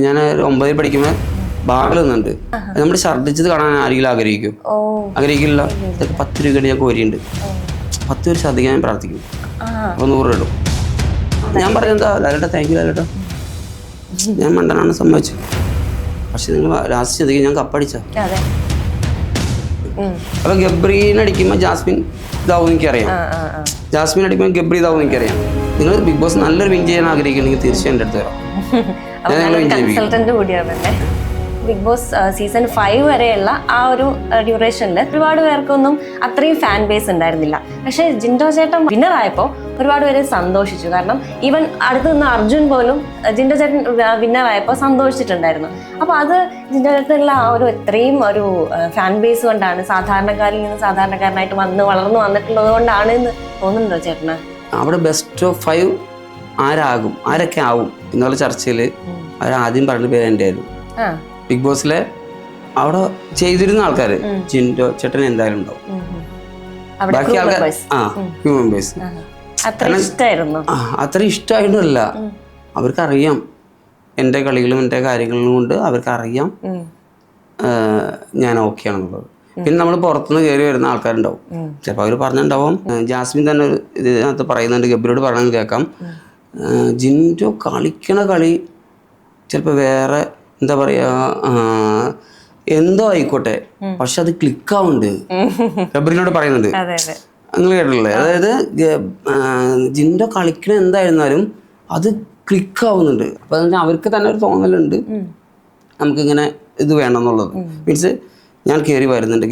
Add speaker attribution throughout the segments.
Speaker 1: ഞാൻ 9ൽ പഠിക്കുമ്പോൾ ബാഗിൽ നിന്നുണ്ട്. നമ്മൾ ഛർദ്ദിച്ചത് കാണാൻ ആരെങ്കിലും ആഗ്രഹിക്കില്ല. ഇതൊക്കെ 10 രൂപയുടെ ഞാൻ കോരിയുണ്ട്. 10 രൂപ ഛർദ്ദിക്കാൻ ഞാൻ പ്രാർത്ഥിക്കും. അപ്പോൾ 100 രൂപ ഇടും. ഞാൻ പറഞ്ഞെന്താ ലാലേട്ടാ, താങ്ക് യു ലാലേട്ടാ, ഞാൻ മണ്ടനാണ് സമ്മതിച്ചു. പക്ഷെ നിങ്ങൾ ലാസ്റ്റ് ചിന്തിക്കും ഞാൻ കപ്പടിച്ച. അപ്പൊ ഗബ്രീനെ അടിക്കുമ്പോൾ ജാസ്മിൻ ഇതാവും എനിക്കറിയാം. ജാസ്മിൻ അടിക്കുമ്പോൾ ഗബ്രി ഇതാവും എനിക്കറിയാം. നിങ്ങൾ ബിഗ് ബോസ് നല്ലൊരു വിൻ ചെയ്യാൻ ആഗ്രഹിക്കുന്നുണ്ടെങ്കിൽ തീർച്ചയായും എൻ്റെ അടുത്ത് വരാം. ഞാൻ നിങ്ങളെ വിൻ ചെയ്യിപ്പിക്കും.
Speaker 2: ബിഗ് ബോസ് സീസൺ 5 വരെയുള്ള ആ ഒരു ഡ്യൂറേഷനിൽ ഒരുപാട് പേർക്കൊന്നും അത്രയും ഫാൻ ബേസ് ഉണ്ടായിരുന്നില്ല. പക്ഷെ ജിൻഡോ ചേട്ടൻ വിന്നറായപ്പോൾ ഒരുപാട് പേര് സന്തോഷിച്ചു. കാരണം ഈവൻ അടുത്ത് നിന്ന് അർജുൻ പോലും ജിൻഡോ ചേട്ടൻ വിന്നറായപ്പോൾ സന്തോഷിച്ചിട്ടുണ്ടായിരുന്നു. അപ്പോൾ അത് ജിൻഡോ ചേട്ടനുള്ള ആ ഒരു എത്രയും ഒരു ഫാൻ ബേസ് കൊണ്ടാണ്, സാധാരണക്കാരിൽ നിന്ന് സാധാരണക്കാരനായിട്ട് വളർന്നു വന്നിട്ടുള്ളത് കൊണ്ടാണ് എന്ന് തോന്നുന്നുണ്ടോ ചേട്ടന്?
Speaker 1: അവിടെ ബെസ്റ്റ് ഓഫ് 5 ആരൊക്കെ ആവും എന്നുള്ള ചർച്ചയിൽ അവരാദ്യം പറഞ്ഞ പേര് എൻ്റെ ആയിരുന്നു. ബിഗ് ബോസിലെ അവിടെ ചെയ്തിരുന്ന ആൾക്കാർ ജിൻഡോ ചേട്ടൻ എന്തായാലും ഉണ്ടാവും. ബാക്കി ആൾക്കാർ ഹ്യൂമൻ ബേസ് അത്ര ഇഷ്ടമായിട്ടല്ല, അവർക്കറിയാം എൻ്റെ കളികളും എൻ്റെ കാര്യങ്ങളും കൊണ്ട് അവർക്കറിയാം ഞാൻ ഓക്കെ ആണെന്നുള്ളത്. പിന്നെ നമ്മൾ പുറത്തുനിന്ന് കയറി വരുന്ന ആൾക്കാരുണ്ടാവും. ചിലപ്പോൾ അവർ പറഞ്ഞിട്ടുണ്ടാവും. ജാസ്മിൻ തന്നെ ഒരു ഇതിനകത്ത് പറയുന്നുണ്ട്, ഗബ്രിയോട് പറയണമെന്ന് കേൾക്കാം, ജിൻഡോ കളിക്കണ കളി ചിലപ്പോൾ വേറെ എന്താ പറയുക എന്തോ ആയിക്കോട്ടെ, പക്ഷെ അത് ക്ലിക്കാവുന്നുണ്ട്. ഗബ്രിനോട് പറയുന്നുണ്ട്, നിങ്ങൾ കേട്ടില്ലേ? അതായത് ജിൻഡോ കളിക്കണ എന്തായിരുന്നാലും അത് ക്ലിക്കാവുന്നുണ്ട്. അപ്പം അതിന് അവർക്ക് തന്നെ ഒരു തോന്നലുണ്ട് നമുക്കിങ്ങനെ ഇത് വേണം എന്നുള്ളത്. മീൻസ് ഞാൻ കയറി വരുന്നുണ്ട്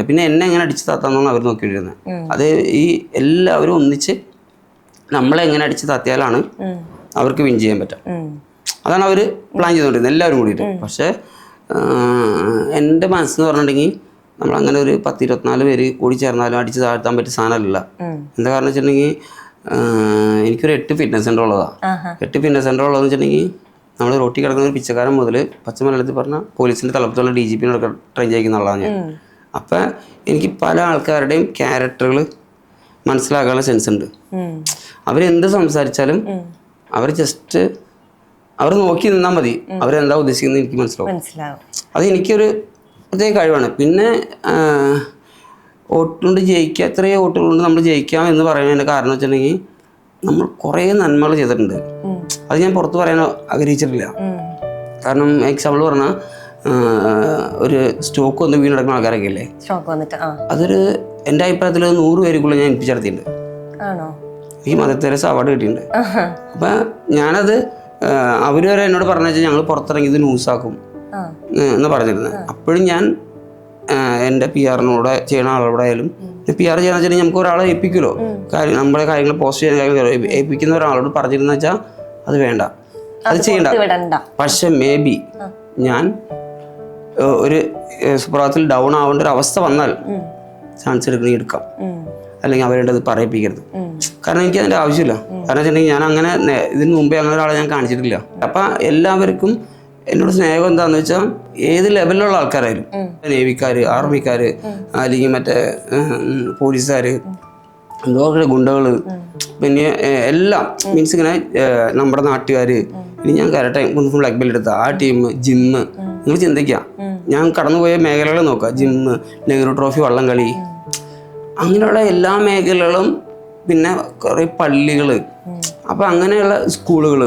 Speaker 1: പിന്നെ എന്നെ എങ്ങനെ അടിച്ച് താത്താന്നാണ് അവർ നോക്കിയിരുന്നത്. അത് ഈ എല്ലാവരും ഒന്നിച്ച് നമ്മളെ എങ്ങനെ അടിച്ച് താത്തിയാലാണ് അവർക്ക് വിൻ ചെയ്യാൻ പറ്റുക. അതാണ് അവർ പ്ലാൻ ചെയ്തുകൊണ്ടിരുന്നത് എല്ലാവരും കൂടിയിട്ട്. പക്ഷേ എൻ്റെ മനസ്സെന്ന് പറഞ്ഞിട്ടുണ്ടെങ്കിൽ നമ്മളങ്ങനെ ഒരു 10-24 പേര് കൂടി ചേർന്നാലും അടിച്ച് താഴ്ത്താൻ പറ്റിയ സാധനമല്ല. എന്താ കാരണം വെച്ചിട്ടുണ്ടെങ്കിൽ എനിക്കൊരു 8 ഫിറ്റ്നസ് സെൻ്റർ ഉള്ളതാണ്. 8 ഫിറ്റ്നസ് സെൻ്റർ ഉള്ളതെന്ന് വെച്ചിട്ടുണ്ടെങ്കിൽ നമ്മൾ റോട്ടി കിടക്കുന്ന ഒരു പിച്ചക്കാരൻ മുതൽ പച്ചമലയാളത്തിൽ പറഞ്ഞാൽ പോലീസിൻ്റെ തലപ്പത്തുള്ള DGP ട്രെയിൻ ചെയ്യിക്കുന്ന ആളാണ് ഞാൻ. അപ്പം എനിക്ക് പല ആൾക്കാരുടെയും ക്യാരക്ടറുകൾ മനസ്സിലാക്കാനുള്ള സെൻസ് ഉണ്ട്. അവരെന്ത് സംസാരിച്ചാലും അവർ ജസ്റ്റ് അവർ നോക്കി നിന്നാൽ മതി, അവരെന്താ ഉദ്ദേശിക്കുന്നത് എനിക്ക് മനസ്സിലാവും. അത് എനിക്കൊരു പ്രത്യേക കഴിവാണ്. പിന്നെ വോട്ടുകൊണ്ട് ജയിക്കുക, എത്രയോ വോട്ടുകളുണ്ട് നമ്മൾ ജയിക്കാം എന്ന് പറയുന്നതിൻ്റെ കാരണം വെച്ചിട്ടുണ്ടെങ്കിൽ നമ്മൾ കുറേ നന്മകൾ ചെയ്തിട്ടുണ്ട്. അത് ഞാൻ പുറത്ത് പറയാൻ ആഗ്രഹിച്ചിട്ടില്ല. കാരണം എക്സാമ്പിൾ പറഞ്ഞാൽ ഒരു സ്റ്റോക്ക് വന്ന് വീണെടുക്കുന്ന ആൾക്കാരൊക്കെ ഇല്ലേ, അതൊരു എൻ്റെ അഭിപ്രായത്തിൽ 100 പേരുക്കുള്ള ഞാൻ ഏൽപ്പിച്ചെടുത്തിട്ടുണ്ട്. ഈ മദർ തെരേസ അവാർഡ് കിട്ടിയിട്ടുണ്ട്. അപ്പം ഞാനത് അവർ വരെ എന്നോട് പറഞ്ഞു വെച്ചാൽ ഞങ്ങൾ പുറത്തിറങ്ങി ഇത് ന്യൂസാക്കും എന്ന് പറഞ്ഞിരുന്നത്. അപ്പോഴും ഞാൻ എൻ്റെ PR-നോടെ ചെയ്യുന്ന ആളോടായാലും PR ചെയ്യാന്ന് വെച്ചാൽ നമുക്ക് ഒരാളെ ഏൽപ്പിക്കുമല്ലോ, കാര്യം നമ്മുടെ കാര്യങ്ങൾ പോസ്റ്റ് ചെയ്യുന്ന കാര്യങ്ങൾ ഏൽപ്പിക്കുന്ന ഒരാളോട് പറഞ്ഞിരുന്ന വെച്ചാൽ അത് വേണ്ട, അത് ചെയ്യണ്ട. പക്ഷെ മേ ബി ഞാൻ ഒരു സുപ്രഭാതത്തിൽ ഡൗൺ ആവേണ്ട ഒരു അവസ്ഥ വന്നാൽ ചാൻസ് എടുക്കാം, അല്ലെങ്കിൽ അവരുടെ പറയിപ്പിക്കരുത്. കാരണം എനിക്ക് അതിൻ്റെ ആവശ്യമില്ല. കാരണം വെച്ചിട്ടുണ്ടെങ്കിൽ ഞാൻ അങ്ങനെ ഇതിന് മുമ്പേ അങ്ങനെ ഒരാളെ ഞാൻ കാണിച്ചിട്ടില്ല. അപ്പം എല്ലാവർക്കും എന്നോട് സ്നേഹം എന്താണെന്ന് വെച്ചാൽ ഏത് ലെവലിലുള്ള ആൾക്കാരായാലും, നേവിക്കാർ, ആർമിക്കാർ, അല്ലെങ്കിൽ മറ്റേ പോലീസുകാർ, എന്തോ ഗുണ്ടകൾ, പിന്നെ എല്ലാം മീൻസ് ഇങ്ങനെ നമ്മുടെ നാട്ടുകാർ. ഇനി ഞാൻ കരാട്ടെ ബ്ലാക്ക് ബെൽറ്റ് എടുത്ത ആ ടീം, ജിമ്മ്, നിങ്ങൾ ചിന്തിക്കുക, ഞാൻ കടന്നുപോയ മേഖലകൾ നോക്കുക, ജിമ്മ്, നെഹ്റു ട്രോഫി, വള്ളംകളി, അങ്ങനെയുള്ള എല്ലാ മേഖലകളും, പിന്നെ കുറേ പള്ളികൾ, അപ്പം അങ്ങനെയുള്ള സ്കൂളുകൾ.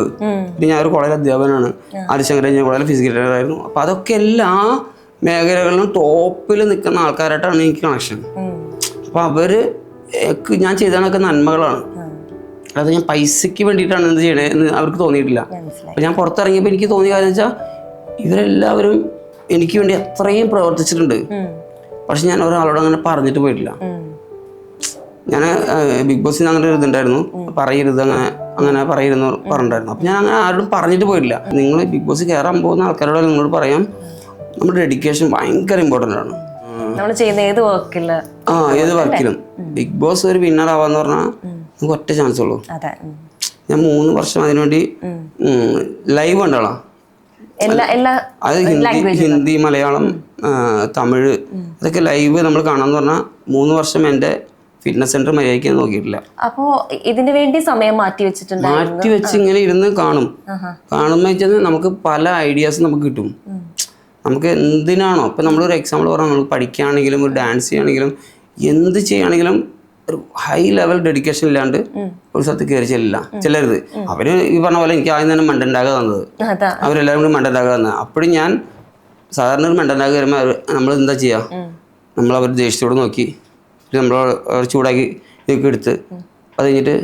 Speaker 1: പിന്നെ ഞാൻ ഒരു കോളേജ് അധ്യാപകനാണ്, ആദിശങ്കരൻ കോളേജിൽ ഫിസിക്കൽ ട്രെയിനറായിരുന്നു. അപ്പം അതൊക്കെ എല്ലാ മേഖലകളിലും ടോപ്പിൽ നിൽക്കുന്ന ആൾക്കാരായിട്ടാണ് എനിക്ക് കണക്ഷൻ. അപ്പം അവർ ഞാൻ ചെയ്തതൊക്കെ നന്മകളാണ്. അതായത് ഞാൻ പൈസയ്ക്ക് വേണ്ടിയിട്ടാണ് എന്ത് ചെയ്യണേ എന്ന് അവർക്ക് തോന്നിയിട്ടില്ല. അപ്പം ഞാൻ പുറത്തിറങ്ങിയപ്പോൾ എനിക്ക് തോന്നിയ കാര്യം വെച്ചാൽ ഇവരെല്ലാവരും എനിക്ക് വേണ്ടി അത്രയും പ്രവർത്തിച്ചിട്ടുണ്ട്. പക്ഷെ ഞാൻ ഒരാളോട് അങ്ങനെ പറഞ്ഞിട്ട് പോയിട്ടില്ല. ഞാൻ ബിഗ് ബോസിന് അങ്ങനെ ഒരു ഇതുണ്ടായിരുന്നു, പറയരുത് അങ്ങനെ പറയരുതെന്ന് പറഞ്ഞിട്ടുണ്ടായിരുന്നു. അപ്പം ഞാൻ അങ്ങനെ ആരോടും പറഞ്ഞിട്ട് പോയിട്ടില്ല. നിങ്ങൾ ബിഗ് ബോസ് കയറാൻ പോകുന്ന ആൾക്കാരോട് നിങ്ങളോട് പറയാം, നമ്മുടെ ഡെഡിക്കേഷൻ ഭയങ്കര ഇമ്പോർട്ടൻ്റ് ആണ്.
Speaker 2: ഏത്
Speaker 1: വർക്കിലും ബിഗ് ബോസ് ഒരു വിന്നർ ആവാന്ന് പറഞ്ഞാൽ നമുക്ക് ഒറ്റ ചാൻസ് ഉള്ളൂ. ഞാൻ 3 വർഷം അതിനുവേണ്ടി ലൈവ് ഉണ്ടോളാം. അത് ഹിന്ദി, മലയാളം, തമിഴ്, അതൊക്കെ ലൈവ് നമ്മൾ കാണാമെന്ന് പറഞ്ഞാൽ 3 വർഷം എൻ്റെ ഫിറ്റ്നസ് സെന്റർ മര്യാദയ്ക്ക് നോക്കിയിട്ടില്ല.
Speaker 2: അപ്പോ ഇതിനു വേണ്ടി സമയം മാറ്റി വെച്ചിട്ടുണ്ടായിരുന്നു?
Speaker 1: മാറ്റി വെച്ച് ഇങ്ങനെ ഇരുന്ന് കാണുമ്പോൾ വെച്ചാൽ നമുക്ക് പല ഐഡിയാസ് നമുക്ക് കിട്ടും. നമുക്ക് എന്തിനാണോ ഇപ്പം നമ്മളൊരു എക്സാമ്പിൾ പറഞ്ഞാൽ നമ്മൾ പഠിക്കുകയാണെങ്കിലും ഒരു ഡാൻസ് ചെയ്യുകയാണെങ്കിലും എന്ത് ചെയ്യുകയാണെങ്കിലും ഒരു ഹൈ ലെവൽ ഡെഡിക്കേഷൻ ഇല്ലാണ്ട് ഒരു സ്ഥലത്ത് കയറി ചെല്ലില്ല ചെല്ലരുത്. അവര് ഈ പറഞ്ഞ പോലെ എനിക്ക് ആദ്യം തന്നെ മണ്ടൻഡാക തന്നത്, അവരെല്ലാവരും കൂടി മണ്ടൻഡാക തന്നത്. അപ്പോഴും ഞാൻ സാധാരണ ഒരു മണ്ടൻഡാക വരുമ്പോൾ നമ്മൾ എന്താ ചെയ്യുക, നമ്മൾ അവർ ദേഷ്യത്തോട് നോക്കി നമ്മൾ ചൂടാക്കി ഇതൊക്കെ എടുത്ത് അത് കഴിഞ്ഞിട്ട്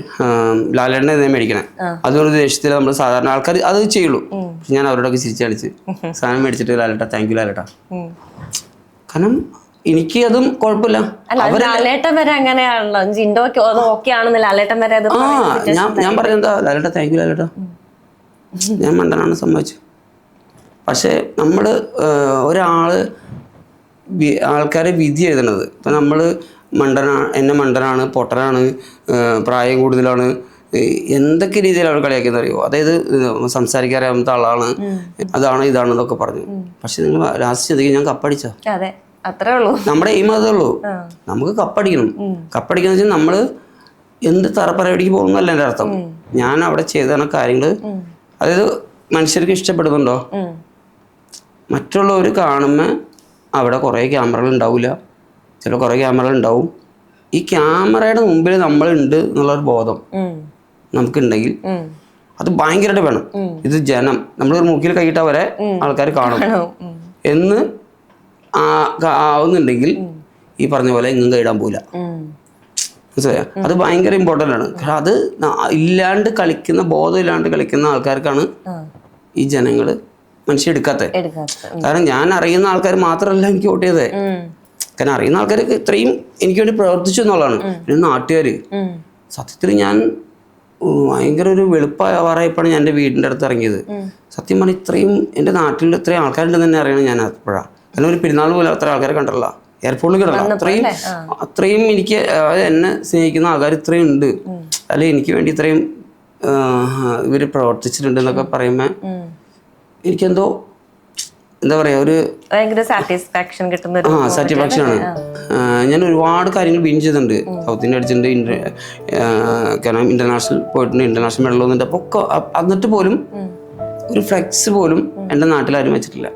Speaker 1: ലാലേട്ടനെ എന്തെങ്കിലും മേടിക്കണേ അതൊരു ദേഷ്യത്തിൽ നമ്മൾ സാധാരണ ആൾക്കാർ അത് ചെയ്യുള്ളൂ. പക്ഷെ ഞാൻ അവരോടൊക്കെ ചിരിച്ച് കളിച്ച് സാധനം മേടിച്ചിട്ട് ലാലേട്ടാ താങ്ക് യു ലാലേട്ടാ. കാരണം എനിക്ക് അതും കുഴപ്പമില്ല. ഞാൻ പറയുന്നത് ലാലേട്ടാ താങ്ക് യു ലാലേട്ടാ, ഞാൻ മണ്ടനാണ് സമ്മതിച്ചു. പക്ഷെ നമ്മൾ ഒരാള് ആൾക്കാരെ വിധി എഴുതണത് ഇപ്പം നമ്മൾ എന്നെ മണ്ടനാണ്, പൊട്ടനാണ്, പ്രായം കൂടുതലാണ്, എന്തൊക്കെ രീതിയിൽ അവർ കളിയാക്കിയെന്ന് അറിയുമോ. അതായത് സംസാരിക്കാറിയാവുന്ന ആളാണ്, അതാണ് ഇതാണെന്നൊക്കെ പറഞ്ഞു. പക്ഷെ നിങ്ങൾ ലാസ്റ്റ് ചിന്തിക്കും ഞാൻ കപ്പടിച്ചോ?
Speaker 2: അത്രേ ഉള്ളൂ.
Speaker 1: നമ്മുടെ എയിം അതേ ഉള്ളൂ, നമുക്ക് കപ്പടിക്കണം. കപ്പടിക്കുന്ന വെച്ചാൽ നമ്മൾ എന്ത് തറപ്പരടിക്ക് പോകുന്നല്ല എൻ്റെ അർത്ഥം. ഞാൻ അവിടെ ചെയ്ത കാര്യങ്ങൾ അതായത് മനുഷ്യർക്ക് ഇഷ്ടപ്പെടുന്നുണ്ടോ, മറ്റുള്ളവർ കാണുമ്പോൾ അവിടെ കുറേ ക്യാമറകൾ ഉണ്ടാവില്ല, ചില കുറേ ക്യാമറകൾ ഉണ്ടാവും. ഈ ക്യാമറയുടെ മുമ്പിൽ നമ്മളുണ്ട് എന്നുള്ളൊരു ബോധം നമുക്കുണ്ടെങ്കിൽ അത് ഭയങ്കരമായിട്ട് വേണം. ഇത് ജനം നമ്മളൊരു മൂക്കിൽ കൈയിട്ടാ വരെ ആൾക്കാർ കാണും എന്ന് ആവുന്നുണ്ടെങ്കിൽ ഈ പറഞ്ഞ പോലെ ഇങ്ങും കൈയിടാൻ പോവില്ല. മനസ്സിലായോ? അത് ഭയങ്കര ഇമ്പോർട്ടൻ്റ് ആണ്. കാരണം അത് ഇല്ലാണ്ട് കളിക്കുന്ന, ബോധം ഇല്ലാണ്ട് കളിക്കുന്ന ആൾക്കാർക്കാണ് ഈ ജനങ്ങൾ മനുഷ്യരെടുക്കാത്തത്. കാരണം ഞാൻ അറിയുന്ന ആൾക്കാർ മാത്രമല്ല എനിക്ക് വോട്ട് ചെയ്തത്. കാരണം അറിയുന്ന ആൾക്കാർക്ക് ഇത്രയും എനിക്ക് വേണ്ടി പ്രവർത്തിച്ചു എന്നുള്ളതാണ്. പിന്നെ നാട്ടുകാർ സത്യത്തിൽ ഞാൻ ഭയങ്കര ഒരു വെളുപ്പാവാറായപ്പോഴാണ് ഞാൻ എൻ്റെ വീടിൻ്റെ അടുത്ത് ഇറങ്ങിയത്. സത്യം പറഞ്ഞാൽ ഇത്രയും എൻ്റെ നാട്ടിൽ ഇത്രയും ആൾക്കാരുണ്ടെന്ന് തന്നെ അറിയണം ഞാൻ അപ്പോഴാണ്. കാരണം ഒരു പെരുന്നാൾ പോലെ അത്ര ആൾക്കാരെ കണ്ടല്ല, എയർപോർട്ടിൽ കിടല്ല. അത്രയും എനിക്ക് എന്നെ സ്നേഹിക്കുന്ന ആൾക്കാർ ഇത്രയും ഉണ്ട്, അല്ലെങ്കിൽ എനിക്ക് വേണ്ടി ഇത്രയും ഇവർ പ്രവർത്തിച്ചിട്ടുണ്ട് എന്നൊക്കെ പറയുമ്പോൾ എനിക്കെന്തോ എന്താ പറയാ ഒരു സാറ്റിസ്ഫാക്ഷൻ ആണ്. ഞാൻ ഒരുപാട് കാര്യങ്ങൾ വിൻ ചെയ്തിട്ടുണ്ട്. സൗത്ത് ഇന്ത്യ അടിച്ചിട്ടുണ്ട്, കാരണം ഇന്റർനാഷണൽ പോയിട്ടുണ്ട്, ഇന്റർനാഷണൽ മെഡൽ വന്നിട്ട്. അപ്പോൾ ഒക്കെ എന്നിട്ട് പോലും ഒരു ഫ്ലെക്സ് പോലും എൻ്റെ നാട്ടിലാരും വെച്ചിട്ടില്ല.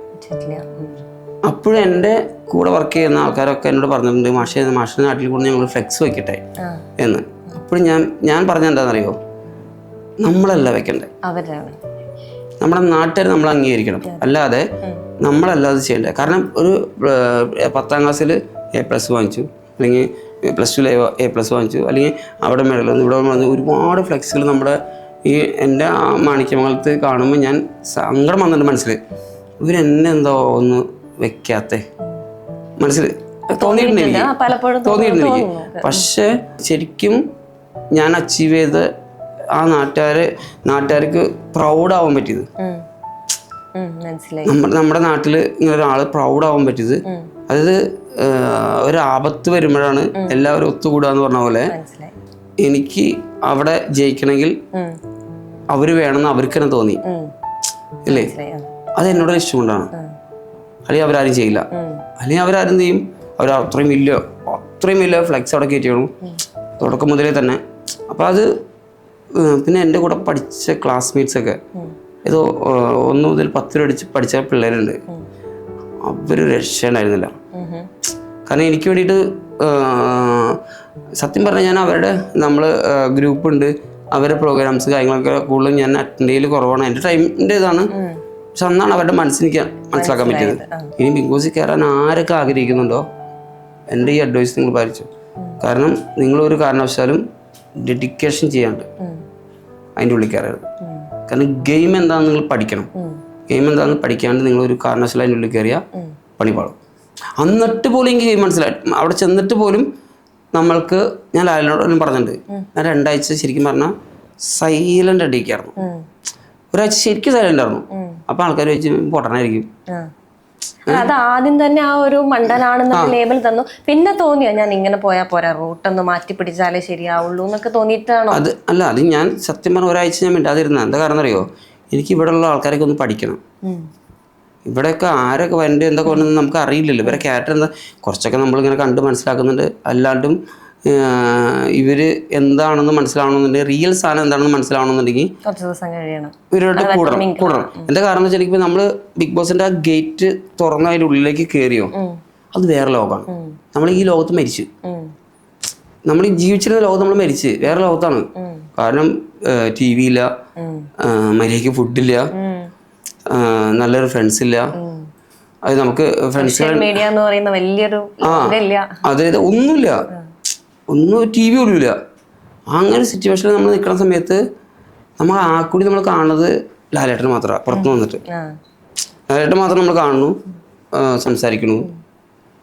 Speaker 1: അപ്പോഴും എൻ്റെ കൂടെ വർക്ക് ചെയ്യുന്ന ആൾക്കാരൊക്കെ എന്നോട് പറഞ്ഞിട്ടുണ്ട്, മാഷിൻ്റെ നാട്ടിൽ കൂടെ ഞങ്ങൾ ഫ്ലെക്സ് വെക്കട്ടെ എന്ന്. അപ്പോഴും ഞാൻ പറഞ്ഞ എന്താണെന്നറിയോ, നമ്മളല്ല വെക്കണ്ടേ, നമ്മുടെ നാട്ടുകാർ നമ്മൾ അംഗീകരിക്കണം, അല്ലാതെ നമ്മളല്ലാതെ ചെയ്യണ്ടേ. കാരണം ഒരു 10ാം ക്ലാസ്സിൽ A+ വാങ്ങിച്ചു, അല്ലെങ്കിൽ +2 A+ വാങ്ങിച്ചു, അല്ലെങ്കിൽ അവിടെ മെഡൽ വന്നു, ഇവിടെ വന്ന് ഒരുപാട് ഫ്ലെക്സുകൾ നമ്മുടെ ഈ എൻ്റെ ആ മാണിക്യമംഗലത്ത് കാണുമ്പോൾ ഞാൻ സങ്കടം വന്നിട്ടുണ്ട് മനസ്സിൽ. ഇവരെന്നെ എന്തോ ഒന്ന് വെക്കാത്ത മനസ്സിൽ തോന്നിയിട്ടുണ്ട് എനിക്ക്. പക്ഷേ ശരിക്കും ഞാൻ അച്ചീവ് ചെയ്ത് ആ നാട്ടുകാർക്ക് പ്രൗഡാവാൻ പറ്റിയത്, നമ്മുടെ നാട്ടിൽ ഇങ്ങനെ ഒരാൾ പ്രൗഡാവാൻ പറ്റിയത്, അതായത് ഒരു ആപത്ത് വരുമ്പോഴാണ് എല്ലാവരും ഒത്തുകൂടുക എന്ന് പറഞ്ഞ പോലെ എനിക്ക് അവിടെ ജയിക്കണമെങ്കിൽ അവര് വേണമെന്ന് അവർക്ക് തന്നെ തോന്നി ഇല്ലേ. അത് എന്നോട് ഇഷ്ടം കൊണ്ടാണ്. അല്ലെങ്കിൽ അവരാരും ചെയ്യില്ല, അല്ലെങ്കിൽ അവരാരും ചെയ്യും, അവർ അത്രയും വലിയ ഫ്ലെക്സ് അവിടെ കയറ്റിയോളും തുടക്കം മുതലേ തന്നെ. അപ്പം അത് പിന്നെ എൻ്റെ കൂടെ പഠിച്ച ക്ലാസ്മേറ്റ്സൊക്കെ ഏതോ 1 മുതൽ 10 വരെ പഠിച്ച പിള്ളേരുണ്ട്, അവർ രക്ഷയുണ്ടായിരുന്നില്ല. കാരണം എനിക്ക് വേണ്ടിയിട്ട് സത്യം പറഞ്ഞാൽ ഞാൻ അവരുടെ നമ്മൾ ഗ്രൂപ്പുണ്ട്, അവരുടെ പ്രോഗ്രാംസ് കാര്യങ്ങളൊക്കെ കൂടുതലും ഞാൻ അറ്റൻഡ് ചെയ്യൽ കുറവാണ്, എൻ്റെ ടൈമിൻ്റെ ഇതാണ്. പക്ഷെ അന്നാണ് അവരുടെ മനസ്സിലേക്ക് മനസ്സിലാക്കാൻ പറ്റിയത്. ഇനി ബിഗ് ബോസിൽ കയറാൻ ആരൊക്കെ ആഗ്രഹിക്കുന്നുണ്ടോ എൻ്റെ ഈ അഡ്വൈസ് നിങ്ങൾ പാലിച്ചു. കാരണം നിങ്ങളൊരു കാരണവശാലും ഡെഡിക്കേഷൻ ചെയ്യാണ്ട് അതിൻ്റെ ഉള്ളിൽ കയറരുത്. കാരണം ഗെയിം എന്താണെന്ന് നിങ്ങൾ പഠിക്കണം. ഗെയിം എന്താണെന്ന് പഠിക്കാണ്ട് നിങ്ങളൊരു കാരണവശാലും അതിൻ്റെ ഉള്ളിൽ കയറിയാൽ പണി പാടും. എന്നിട്ട് പോലും എനിക്ക് ഗെയിം മനസ്സിലായി. അവിടെ ചെന്നിട്ട് പോലും നമ്മൾക്ക് ഞാൻ ലാലിനോടും പറഞ്ഞിട്ടുണ്ട്, ഞാൻ 2 ആഴ്ച ശരിക്കും പറഞ്ഞാൽ സൈലൻ്റ് അടിക്കായിരുന്നു. ഒരാഴ്ച ശരിക്കും സൈലൻ്റ് ആയിരുന്നു. അപ്പം ആൾക്കാർ വെച്ച് പൊട്ടനായിരിക്കും.
Speaker 2: അത് ആദ്യം തന്നെ ആ ഒരു മണ്ടനാണെന്നുള്ള ലേബൽ തന്നു. പിന്നെ തോന്നിയോ ഞാൻ ഇങ്ങനെ പോയാൽ പോരാ, റൂട്ടൊന്ന് മാറ്റി പിടിച്ചാലേ ശരിയാവുള്ളൂ എന്നൊക്കെ തോന്നിയിട്ടാണോ?
Speaker 1: അത് ഞാൻ സത്യം പറഞ്ഞ ഒരാഴ്ച ഞാൻ മിണ്ടാതിരുന്നത്. എന്താ കാരണം അറിയോ, എനിക്ക് ഇവിടെ ഉള്ള ആൾക്കാരൊക്കെ ഒന്ന് പഠിക്കണം. ഇവിടെയൊക്കെ ആരൊക്കെ വരേണ്ടത് എന്തൊക്കെ വരണമെന്ന് നമുക്ക് അറിയില്ലല്ലോ. ഇവരെ ക്യാരക്ടർ എന്താ കുറച്ചൊക്കെ നമ്മളിങ്ങനെ കണ്ട് മനസ്സിലാക്കുന്നുണ്ട്. അല്ലാണ്ടും ഇവർ എന്താണെന്ന് മനസ്സിലാവണമെന്നുണ്ടെങ്കിൽ റിയൽ സാധനം എന്താണെന്ന് മനസ്സിലാവണമെന്നുണ്ടെങ്കിൽ
Speaker 2: കുറച്ച് ദിവസം കഴിയണം,
Speaker 1: ഇവരോട് കൂടണം. എൻ്റെ കാരണം എന്ന് വെച്ചിട്ടുണ്ടെങ്കിൽ നമ്മൾ ബിഗ് ബോസിൻ്റെ ആ ഗേറ്റ് തുറന്ന് അതിൻ്റെ ഉള്ളിലേക്ക് കയറിയോ, അത് വേറെ ലോകമാണ്. നമ്മൾ ഈ ലോകത്ത് മരിച്ചു, നമ്മൾ ഈ ജീവിച്ചിരുന്ന ലോകത്ത് നമ്മൾ മരിച്ച് വേറെ ലോകത്താണ്. കാരണം ടി വി ഇല്ല, മര്യാദയ്ക്ക് ഫുഡില്ല, നല്ലൊരു ഫ്രണ്ട്സ് ഇല്ല. അത് നമുക്ക് ഫ്രണ്ട്സ്
Speaker 2: മീഡിയ എന്ന് പറയുന്ന വലിയൊരു
Speaker 1: അതായത് ഒന്നുമില്ല, ഒന്നും ടി വി പോലും ഇല്ല. അങ്ങനെ സിറ്റുവേഷനിൽ നമ്മൾ നിൽക്കുന്ന സമയത്ത് നമ്മൾ ആ കൂടി നമ്മൾ കാണുന്നത് ലാലേട്ടന് മാത്രമാണ്. പുറത്ത് വന്നിട്ട് ലാലേട്ടൻ മാത്രം നമ്മൾ കാണുന്നു, സംസാരിക്കുന്നു.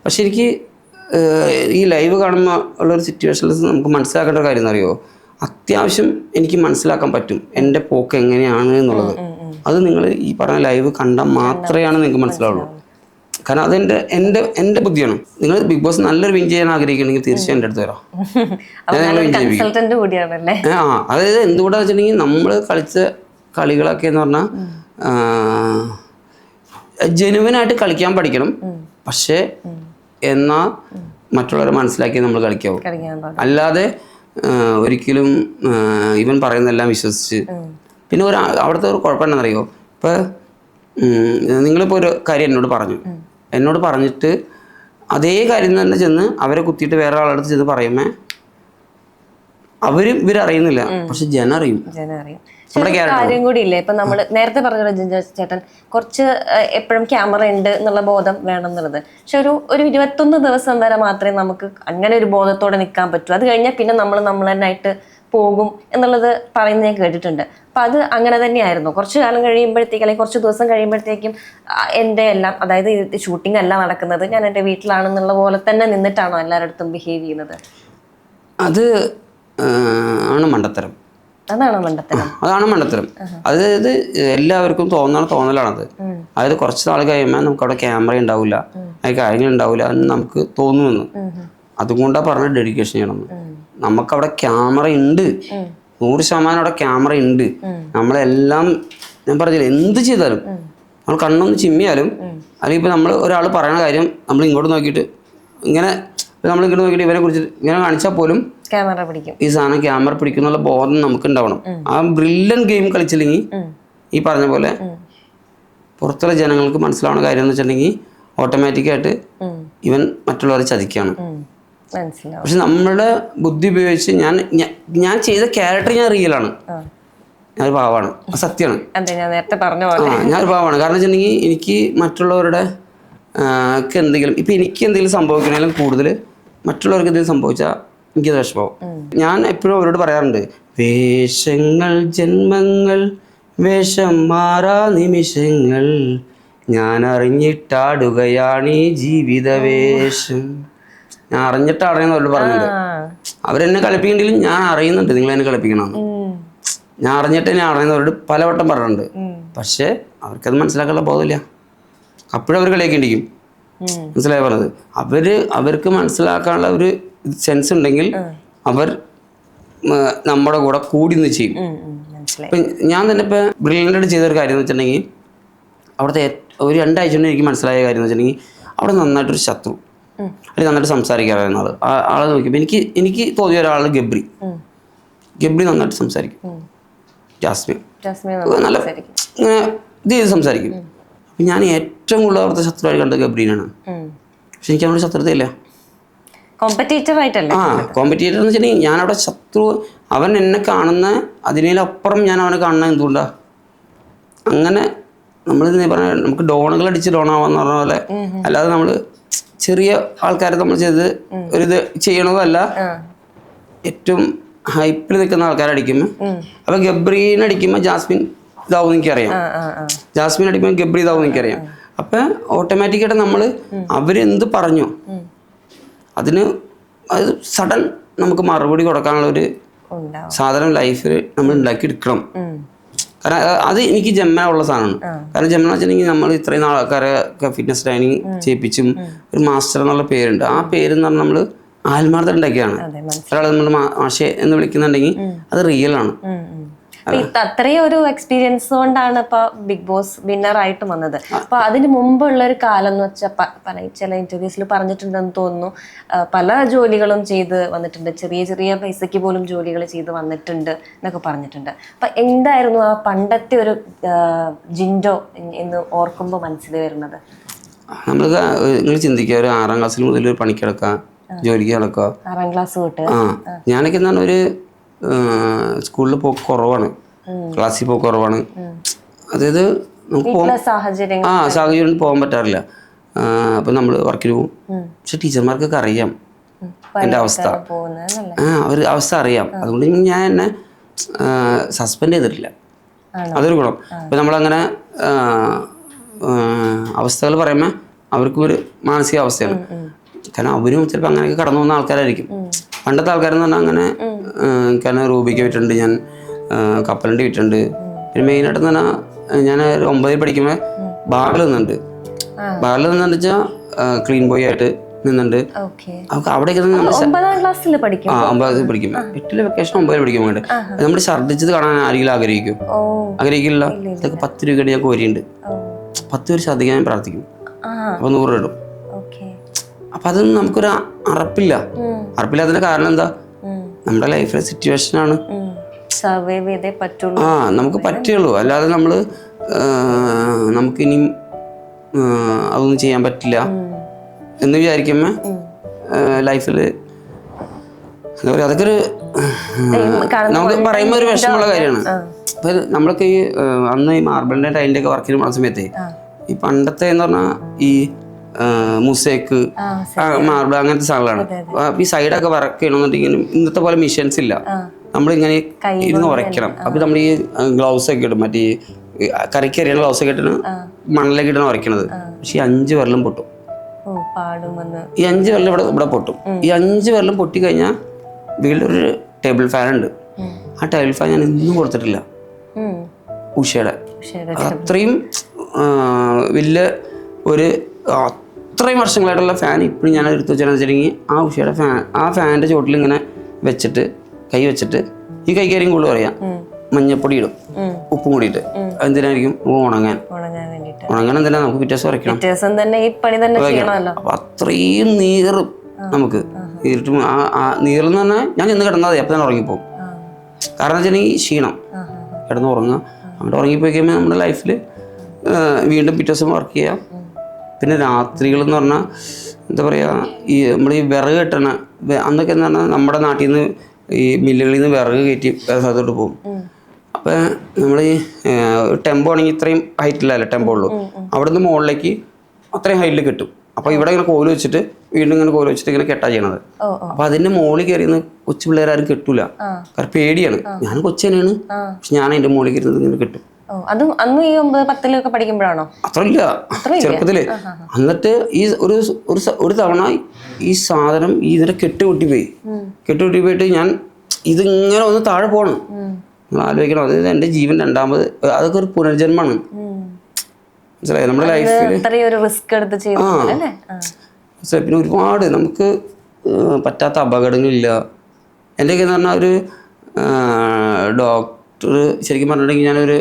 Speaker 1: പക്ഷെ എനിക്ക് ഈ ലൈവ് കാണുമ്പോൾ ഉള്ളൊരു സിറ്റുവേഷനിൽ നമുക്ക് മനസ്സിലാക്കേണ്ട ഒരു കാര്യം എന്നറിയോ, അത്യാവശ്യം എനിക്ക് മനസ്സിലാക്കാൻ പറ്റും എൻ്റെ പോക്ക് എങ്ങനെയാണ് എന്നുള്ളത്. അത് നിങ്ങൾ ഈ പറഞ്ഞ ലൈവ് കണ്ടാൽ മാത്രമാണ് നിങ്ങൾക്ക് മനസ്സിലാവുള്ളൂ. കാരണം അതെൻ്റെ എൻ്റെ ബുദ്ധിയാണ്. നിങ്ങൾ ബിഗ് ബോസ് നല്ലൊരു വിൻ ചെയ്യാൻ ആഗ്രഹിക്കുന്നുണ്ടെങ്കിൽ തീർച്ചയായും എൻ്റെ അടുത്ത് വരാം, ഞാൻ വിൻ ചെയ്യിപ്പിക്കും. അതായത് എന്തുകൊണ്ടാന്ന് വെച്ചിട്ടുണ്ടെങ്കിൽ നമ്മൾ കളിച്ച കളികളൊക്കെ എന്ന് പറഞ്ഞാൽ ജെനുവിനായിട്ട് കളിക്കാൻ പഠിക്കണം. പക്ഷേ എന്നാൽ മറ്റുള്ളവരെ മനസ്സിലാക്കി നമ്മൾ കളിക്കാവും. അല്ലാതെ ഒരിക്കലും ഇവൻ പറയുന്നതെല്ലാം വിശ്വസിച്ച്. പിന്നെ അവിടുത്തെ ഒരു കുഴപ്പം എന്താണെന്നറിയോ, ഇപ്പോൾ നിങ്ങളിപ്പോൾ ഒരു കാര്യം എന്നോട് പറഞ്ഞിട്ട് അതേ കാര്യം തന്നെ ചെന്ന് അവരെ കുത്തിയിട്ട് വേറെ ആളടുത്ത് ചെന്ന് പറയുമ്പോൾ ഇവരറിയുന്നില്ല, പക്ഷെ ജനം അറിയും.
Speaker 2: കാര്യം കൂടി ഇല്ലേ, ഇപ്പൊ നമ്മള് നേരത്തെ പറഞ്ഞല്ലോ ജിൻജോ ചേട്ടൻ, കുറച്ച് എപ്പോഴും ക്യാമറ ഉണ്ട് എന്നുള്ള ബോധം വേണം എന്നുള്ളത്. പക്ഷെ ഒരു 21 ദിവസം വരെ മാത്രമേ നമുക്ക് അങ്ങനെ ഒരു ബോധത്തോടെ നിൽക്കാൻ പറ്റൂ. അത് കഴിഞ്ഞാൽ പിന്നെ നമ്മൾ തന്നെയായിട്ട് പോകും എന്നുള്ളത് പറയുന്നത് ഞാൻ കേട്ടിട്ടുണ്ട്. അപ്പൊ അത് അങ്ങനെ തന്നെയായിരുന്നു. കുറച്ച് കാലം കഴിയുമ്പോഴത്തേക്കും അല്ലെങ്കിൽ കുറച്ച് ദിവസം കഴിയുമ്പോഴത്തേക്കും എൻ്റെ എല്ലാം, അതായത് ഷൂട്ടിംഗ് അല്ല നടക്കുന്നത്, ഞാൻ എൻ്റെ വീട്ടിലാണെന്നുള്ള പോലെ തന്നെ നിന്നിട്ടാണോ എല്ലാവരുടെ അടുത്തും ബിഹേവ് ചെയ്യുന്നത്?
Speaker 1: അത് ആണ് മണ്ടത്തരം.
Speaker 2: അതാണ് മണ്ടത്തരം.
Speaker 1: അതായത് എല്ലാവർക്കും തോന്നലാണത്. അതായത് കുറച്ച് നാൾ കഴിയുമ്പോൾ നമുക്ക് അവിടെ ക്യാമറ ഉണ്ടാവില്ല, അതിൽ കാര്യങ്ങൾ ഉണ്ടാവില്ല എന്ന് നമുക്ക് തോന്നുമെന്ന്. അതുകൊണ്ടാണ് പറഞ്ഞ ഡെഡിക്കേഷൻ ചെയ്യണമെന്ന്. നമുക്കവിടെ ക്യാമറ ഉണ്ട്, 100% അവിടെ ക്യാമറ ഉണ്ട്. നമ്മളെല്ലാം ഞാൻ പറഞ്ഞില്ല, എന്ത് ചെയ്താലും നമ്മൾ കണ്ണൊന്ന് ചിമ്മിയാലും, അല്ലെങ്കിൽ ഇപ്പം നമ്മൾ ഒരാൾ പറയുന്ന കാര്യം നമ്മൾ ഇങ്ങോട്ട് നോക്കിയിട്ട് ഇങ്ങനെ ഇവരെ കുറിച്ച് ഇങ്ങനെ കാണിച്ചാൽ പോലും
Speaker 2: ക്യാമറ പിടിക്കും,
Speaker 1: ഈ സാധനം ക്യാമറ പിടിക്കുന്നുള്ള ബോധം നമുക്ക് ഉണ്ടാവണം. ആ ബ്രില്യൻ ഗെയിം കളിച്ചില്ലെങ്കിൽ ഈ പറഞ്ഞ പോലെ പുറത്തുള്ള ജനങ്ങൾക്ക് മനസ്സിലാവുന്ന കാര്യം എന്ന് വെച്ചിട്ടുണ്ടെങ്കിൽ ഓട്ടോമാറ്റിക്കായിട്ട് ഇവൻ മറ്റുള്ളവരെ ചതിക്കുകയാണ്. പക്ഷെ നമ്മുടെ ബുദ്ധി ഉപയോഗിച്ച് ഞാൻ ചെയ്ത ക്യാരക്ടർ ഞാൻ റിയലാണ്, ഞാനൊരു പാവമാണ്, സത്യമാണ്. ഞാനൊരു പാവമാണ്. കാരണം വെച്ചിട്ടുണ്ടെങ്കിൽ എനിക്ക് മറ്റുള്ളവരുടെ എന്തെങ്കിലും ഇപ്പം എനിക്ക് എന്തെങ്കിലും സംഭവിക്കണമെങ്കിലും കൂടുതൽ മറ്റുള്ളവർക്ക് എന്തെങ്കിലും സംഭവിച്ചാൽ എനിക്കത് വിഷമാവും. ഞാൻ എപ്പോഴും അവരോട് പറയാറുണ്ട്, വേഷങ്ങൾ ജന്മങ്ങൾ വേഷം മാറാ നിമിഷങ്ങൾ ഞാൻ അറിഞ്ഞിട്ടാടുകയാണ് ഈ ജീവിത വേഷം. ഞാൻ അറിഞ്ഞിട്ടാടണമെന്ന് അവരോട് പറഞ്ഞിട്ടുണ്ട്. അവരെന്നെ കളിപ്പിക്കണ്ടെങ്കിലും ഞാൻ അറിയുന്നുണ്ട് നിങ്ങളെന്നെ കളിപ്പിക്കണമെന്ന്. ഞാൻ അറിഞ്ഞിട്ട് എന്നെ ആടണമെന്നവരോട് പലവട്ടം പറഞ്ഞിട്ടുണ്ട്. പക്ഷേ അവർക്കത് മനസ്സിലാക്കാനുള്ള ബോധമില്ല. അപ്പോഴും അവർ കളിയാക്കിണ്ടിരിക്കും. മനസ്സിലായി പറഞ്ഞത്. അവർക്ക് മനസ്സിലാക്കാനുള്ള ഒരു സെൻസ് ഉണ്ടെങ്കിൽ അവർ നമ്മുടെ കൂടെ കൂടി നിന്ന് ചെയ്യും. ഇപ്പം ഞാൻ തന്നെ ഇപ്പം ബ്രില്യൻ്റായിട്ട് ചെയ്തൊരു കാര്യം എന്ന് വെച്ചിട്ടുണ്ടെങ്കിൽ, അവിടുത്തെ ഒരു 2 ആഴ്ച കൊണ്ട് എനിക്ക് മനസ്സിലായ കാര്യം എന്ന് വെച്ചിട്ടുണ്ടെങ്കിൽ, അവിടെ നന്നായിട്ടൊരു ശത്രു അല്ലെങ്കിൽ നന്നായിട്ട് സംസാരിക്കാറുള്ള ആളെ നോക്കിയപ്പോൾ എനിക്ക് തോന്നിയ ഒരാൾ ഗബ്രി നന്നായിട്ട് സംസാരിക്കും. ജാസ്മിൻ നല്ല ഇങ്ങനെ ഇത് ചെയ്ത് സംസാരിക്കും. അപ്പം ഞാൻ ഏറ്റവും കൂടുതൽ അവിടുത്തെ ശത്രുവായി കണ്ടത് ഗബ്രീനാണ്. പക്ഷെ എനിക്ക് അവനോട് ശത്രുതയില്ല. കോമ്പറ്റീറ്റർ എന്ന് വെച്ചിട്ടുണ്ടെങ്കിൽ ഞാനവിടെ ശത്രു, അവൻ എന്നെ കാണുന്ന അതിനേലപ്പുറം ഞാൻ അവനെ കാണുന്നത് എന്തുകൊണ്ടാണ്? അങ്ങനെ നമ്മളിത് പറഞ്ഞ നമുക്ക് ഡോണുകൾ അടിച്ച് ഡോണാവാന്ന് പറഞ്ഞ പോലെ, അല്ലാതെ നമ്മൾ ചെറിയ ആൾക്കാരെ നമ്മൾ ചെയ്ത് ഒരിത് ചെയ്യണതല്ല. ഏറ്റവും ഹൈപ്പിൽ നിൽക്കുന്ന ആൾക്കാരെ അടിക്കുമ്പോൾ, അപ്പം ഗബ്രീനെ അടിക്കുമ്പോൾ ജാസ്മിൻ ഇതാവും എനിക്കറിയാം, ജാസ്മിൻ അടിക്കുമ്പോൾ ഗബ്രി ഇതാവും എനിക്കറിയാം. അപ്പം ഓട്ടോമാറ്റിക്കായിട്ട് നമ്മൾ അവരെന്ത് പറഞ്ഞു അത് സഡൻ നമുക്ക് മറുപടി കൊടുക്കാനുള്ള ഒരു സാധനം ലൈഫിൽ നമ്മൾ ഉണ്ടാക്കിയെടുക്കണം. കാരണം അത് എനിക്ക് ജന്മന ഉള്ള സാധനമാണ്. കാരണം ജന്മന വെച്ചിട്ടുണ്ടെങ്കിൽ നമ്മൾ ഇത്രയും ആൾക്കാരെ ഫിറ്റ്നസ് ട്രെയിനിങ് ചെയ്യിപ്പിച്ചും ഒരു മാസ്റ്റർ എന്നുള്ള പേരുണ്ട്. ആ പേരെന്ന് പറഞ്ഞാൽ നമ്മൾ ആത്മാർത്ഥം ഉണ്ടാക്കിയാണ്. ഒരാൾ നമ്മൾ മാഷെ എന്ന് വിളിക്കുന്നുണ്ടെങ്കിൽ അത് റിയൽ ആണ്.
Speaker 2: അത്രയും ഒരു എക്സ്പീരിയൻസ് കൊണ്ടാണ് ഇപ്പൊ ബിഗ് ബോസ് വിന്നർ ആയിട്ട് വന്നത്. അപ്പൊ അതിന് മുമ്പുള്ള ഒരു കാലം എന്ന് വെച്ചാൽ ചില ഇന്റർവ്യൂസിൽ പറഞ്ഞിട്ടുണ്ടെന്ന് തോന്നുന്നു, പല ജോലികളും ചെയ്ത് വന്നിട്ടുണ്ട്, ചെറിയ ചെറിയ പൈസക്ക് പോലും ജോലികൾ ചെയ്ത് വന്നിട്ടുണ്ട് എന്നൊക്കെ പറഞ്ഞിട്ടുണ്ട്. അപ്പൊ എന്തായിരുന്നു ആ പണ്ടത്തെ ഒരു ജിൻഡോ എന്ന് ഓർക്കുമ്പോൾ മനസ്സിൽ വരുന്നത്?
Speaker 1: നമ്മൾ നിങ്ങൾ ചിന്തിക്കുക, ഒരു 6ാം ക്ലാസ്സിൽ മുതൽ ഒരു പണിക്ക് കിടക്കാം, ജോലിക്ക് കിടക്കുക.
Speaker 2: 6ാം ക്ലാസ് തൊട്ട്
Speaker 1: ഞാനൊക്കെ എന്താണ് ഒരു സ്കൂളിൽ പോക്ക് കുറവാണ്, ക്ലാസ്സിൽ പോക്ക് കുറവാണ്. അതായത് നമുക്ക് സാഹചര്യം പോകാൻ പറ്റാറില്ല. അപ്പം നമ്മൾ വർക്കിന് പോകും. പക്ഷെ ടീച്ചർമാർക്കൊക്കെ അറിയാം എൻ്റെ അവസ്ഥ, അവർ അവസ്ഥ അറിയാം. അതുകൊണ്ട് ഞാൻ എന്നെ സസ്പെൻഡ് ചെയ്തിട്ടില്ല. അതൊരു ഗുണം. അപ്പം നമ്മളങ്ങനെ അവസ്ഥകൾ പറയുമ്പോൾ അവർക്കും ഒരു മാനസികാവസ്ഥയാണ്. കാരണം അവരും ചിലപ്പോൾ അങ്ങനെയൊക്കെ കടന്നു പോകുന്ന ആൾക്കാരായിരിക്കും. പണ്ടത്തെ ആൾക്കാരെന്ന് പറഞ്ഞാൽ അങ്ങനെ കാരണം റൂബിക്ക് വിട്ടിട്ടുണ്ട്, ഞാൻ കപ്പലണ്ടി വിട്ടിട്ടുണ്ട്. പിന്നെ മെയിനായിട്ടെന്ന് പറഞ്ഞാൽ ഞാൻ 9ൽ പഠിക്കുമ്പോൾ ബാറിൽ നിന്നുണ്ട്. ബാറിൽ നിന്നെന്ന് വെച്ചാൽ ക്ലീൻ ബോയ് ആയിട്ട് നിന്നുണ്ട്. അവിടേക്ക്
Speaker 2: 9ാം ക്ലാസ്സിൽ പഠിക്കുമ്പോൾ
Speaker 1: 8ലെ വെക്കേഷൻ 9ൽ പഠിക്കുമ്പോൾ വേണ്ട നമ്മൾ ഛർദ്ദിച്ചത് കാണാൻ ആരെങ്കിലും ആഗ്രഹിക്കില്ല. ഇതൊക്കെ 10 രൂപയുടെ ഞാൻ കോരിയുണ്ട്. 10 പേര് ഛർദ്ദിക്കാൻ ഞാൻ പ്രാർത്ഥിക്കും. അപ്പോൾ 100 രൂപ ഇടും. അപ്പം അതൊന്നും നമുക്കൊരു അറപ്പില്ലാത്തതിന്റെ കാരണം എന്താ? നമ്മുടെ ലൈഫിലെ സിറ്റുവേഷനാണ്. നമുക്ക് പറ്റുള്ളൂ. അല്ലാതെ നമുക്കിനി അതൊന്നും ചെയ്യാൻ പറ്റില്ല എന്ന് വിചാരിക്കുമ്പോൾ ലൈഫിൽ എന്താ പറയുക, അതൊക്കെ ഒരു നമുക്ക് പറയുമ്പോൾ ഒരു വിഷമമുള്ള കാര്യമാണ്. അപ്പം നമ്മളൊക്കെ ഈ അന്ന് ഈ മാർബിളിൻ്റെ ടൈലിൻ്റെ ഒക്കെ വർക്കിന് പോകുന്ന സമയത്ത് ഈ പണ്ടത്തെ എന്ന് പറഞ്ഞാൽ ഈ മുസേക്ക്, മാർബിൾ അങ്ങനത്തെ സാധനങ്ങളാണ്. ഈ സൈഡൊക്കെ വർക്ക് ചെയ്യണമെന്നുണ്ടെങ്കിലും ഇന്നത്തെ പോലെ മെഷീൻസ് ഇല്ല. നമ്മളിങ്ങനെ ഇരുന്ന് ഉറയ്ക്കണം. അപ്പം നമ്മൾ ഈ ഗ്ലൗസ് ഒക്കെ ഇടും, മറ്റേ കറിക്ക് അറിയണ ഗ്ലൗസ് ഒക്കെ ഇട്ടാണ് മണ്ണിലേക്ക് ഇടാണ് ഉറയ്ക്കണത്. പക്ഷെ ഈ 5 വിരലും പൊട്ടും. ഈ 5 വിരലും ഇവിടെ പൊട്ടും. ഈ 5 വിരലും പൊട്ടി കഴിഞ്ഞാൽ വീട്ടിലൊരു ടേബിൾ ഫാൻ ഉണ്ട്. ആ ടേബിൾ ഫാൻ ഞാൻ ഇന്നും കൊടുത്തിട്ടില്ല. ഉഷയുടെ അത്രയും വലിയ ഒരു അത്രയും വർഷങ്ങളായിട്ടുള്ള ഫാൻ ഇപ്പോഴും ഞാൻ എടുത്തു വെച്ചാൽ വെച്ചിട്ടുണ്ടെങ്കിൽ ആ ഉഷയുടെ ഫാനിൻ്റെ ചോട്ടിൽ ഇങ്ങനെ വെച്ചിട്ട് കൈ വെച്ചിട്ട് ഈ കൈക്കാരിയും കൂടുതൽ പറയാം മഞ്ഞപ്പൊടി ഇടും, ഉപ്പും കൂടിയിട്ട്. എന്തിനായിരിക്കും? ഉണങ്ങാൻ എന്തിനാ? നമുക്ക് പിറ്റേസം ഉറയ്ക്കണം. അപ്പൊ അത്രയും നീറും നമുക്ക്. നീറിട്ടും ആ നീറെന്ന് പറഞ്ഞാൽ ഞാൻ ചെന്ന് കിടന്നാൽ മതി, അപ്പം തന്നെ ഉറങ്ങിപ്പോകും. കാരണം വെച്ചിട്ടുണ്ടെങ്കിൽ ക്ഷീണം കിടന്ന് ഉറങ്ങുക. അവിടെ ഉറങ്ങിപ്പോയി കഴിയുമ്പോൾ നമ്മുടെ ലൈഫിൽ വീണ്ടും പിറ്റേ ദിവസം വർക്ക് ചെയ്യാം. പിന്നെ രാത്രികൾ എന്ന് പറഞ്ഞാൽ എന്താ പറയുക, ഈ നമ്മൾ ഈ വിറക് കെട്ടണ അന്നൊക്കെ എന്ന് പറഞ്ഞാൽ നമ്മുടെ നാട്ടിൽ നിന്ന് ഈ മില്ലുകളിൽ നിന്ന് വിറക് കയറ്റി വേറെ സ്ഥലത്തോട്ട് പോകും. അപ്പം നമ്മൾ ഈ ടെമ്പോ ആണെങ്കിൽ ഇത്രയും ഹൈറ്റിലല്ല ടെമ്പോ ഉള്ളൂ, അവിടെ നിന്ന് മുകളിലേക്ക് അത്രയും ഹൈറ്റിൽ കെട്ടും. അപ്പോൾ ഇവിടെ ഇങ്ങനെ കോല് വെച്ചിട്ട് വീണ്ടും ഇങ്ങനെ കോല് വെച്ചിട്ട് ഇങ്ങനെ കെട്ടാ ചെയ്യണത്. അപ്പോൾ അതിൻ്റെ മുകളിൽ കയറിയെന്ന് കൊച്ചു പിള്ളേരാരും കെട്ടൂല, കാരണം പേടിയാണ്. ഞാൻ കൊച്ചു തന്നെയാണ്, പക്ഷെ ഞാൻ അതിൻ്റെ മുകളിൽ കയറുന്നത് ഇങ്ങനെ കെട്ടും.
Speaker 2: അതും അന്ന് ഈ 9, 10 പഠിക്കുമ്പോഴാണോ?
Speaker 1: അത്രയില്ല, ചെറുപ്പത്തില്. എന്നിട്ട് ഈ ഒരു തവണ ഈ സാധനം ഇതിനെ കെട്ടുപൊട്ടി പോയിട്ട് ഞാൻ ഇതിങ്ങനെ ഒന്ന് താഴെ പോകണം. നിങ്ങൾ ആലോചിക്കണം, അതായത് എൻ്റെ ജീവൻ രണ്ടാമത്, അതൊക്കെ ഒരു പുനർജന്മമാണ്. മനസ്സിലായി? നമ്മുടെ ലൈഫിൽ പിന്നെ ഒരുപാട് നമുക്ക് പറ്റാത്ത അപകടങ്ങളില്ല. എൻ്റെയൊക്കെ എന്ന് പറഞ്ഞാൽ ഒരു ഡോക്ടർ ശരിക്കും പറഞ്ഞിട്ടുണ്ടെങ്കിൽ ഞാനൊരു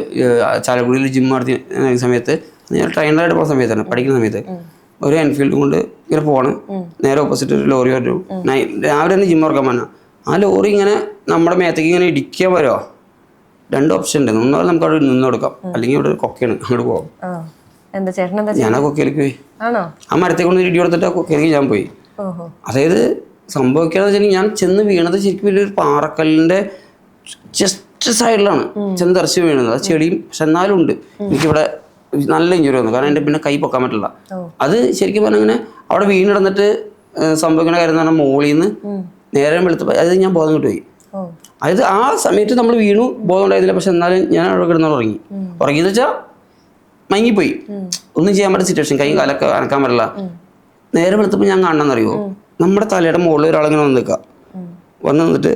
Speaker 1: ചാലക്കുടിയിൽ ജിം നടത്തിയ സമയത്ത്, ഞാൻ ട്രെയിനറായിട്ട് പോകുന്ന സമയത്താണ്, പഠിക്കുന്ന സമയത്ത് ഒരു എൻഫീൽഡ് കൊണ്ട് ഇങ്ങനെ പോകണം. നേരെ ഓപ്പോസിറ്റ് ഒരു ലോറി വരും. രാവിലെ തന്നെ ജിം ഉറക്കാൻ പറഞ്ഞാൽ ആ ലോറി ഇങ്ങനെ നമ്മുടെ മേത്തേക്ക് ഇങ്ങനെ ഇടിക്കാൻ വരുമോ? 2 ഓപ്ഷൻ ഉണ്ട്. ഒന്നാമത് നമുക്ക് അവിടെ നിന്ന് കൊടുക്കാം, അല്ലെങ്കിൽ ഇവിടെ ഒരു കൊക്കയാണ്, അങ്ങോട്ട് പോകാം. ഞാൻ ആ കൊക്കയിലേക്ക് പോയി. ആ മരത്തെ കൊണ്ട് ഇടി കൊടുത്തിട്ട് ആ കൊക്കയിലേക്ക് ഞാൻ പോയി. അതായത് സംഭവിക്കാന്ന് വെച്ചിട്ടുണ്ടെങ്കിൽ ഞാൻ ചെന്ന് വീണത് ശരിക്കും വലിയൊരു പാറക്കല്ലിൻ്റെ ജസ്റ്റ് സൈഡിലാണ് ചെന്ന് തെറിച്ച് വീണത്. ആ ചെടിയും പക്ഷെ എന്നാലും ഉണ്ട്. എനിക്കിവിടെ നല്ല ഇഞ്ചുറി വന്നു, കാരണം എൻ്റെ പിന്നെ കൈ പൊക്കാൻ പറ്റില്ല. അത് ശരിക്കും പറഞ്ഞാൽ ഇങ്ങനെ അവിടെ വീണിടന്നിട്ട് സംഭവിക്കുന്ന കാര്യം എന്ന് പറഞ്ഞാൽ മോളിൽ നിന്ന് നേരെ വെളുത്തപ്പോൾ അത് ഞാൻ ബോധം കിട്ടുപോയി. അതായത് ആ സമയത്ത് നമ്മൾ വീണു, ബോധം ഉണ്ടായിരുന്നില്ല, പക്ഷെ എന്നാലും ഞാൻ അവിടെ കിടന്നോളം ഉറങ്ങിയെന്ന് വെച്ചാൽ മയങ്ങിപ്പോയി. ഒന്നും ചെയ്യാൻ പറ്റുന്ന സിറ്റുവേഷൻ, കൈ കാലൊക്കെ അനക്കാൻ പറ്റില്ല. നേരെ വെളുത്തപ്പോൾ ഞാൻ കാണണമെന്നറിയുമോ, നമ്മുടെ തലയുടെ മുകളിൽ ഒരാളിങ്ങനെ വന്ന് നിൽക്കുക, വന്നിട്ട്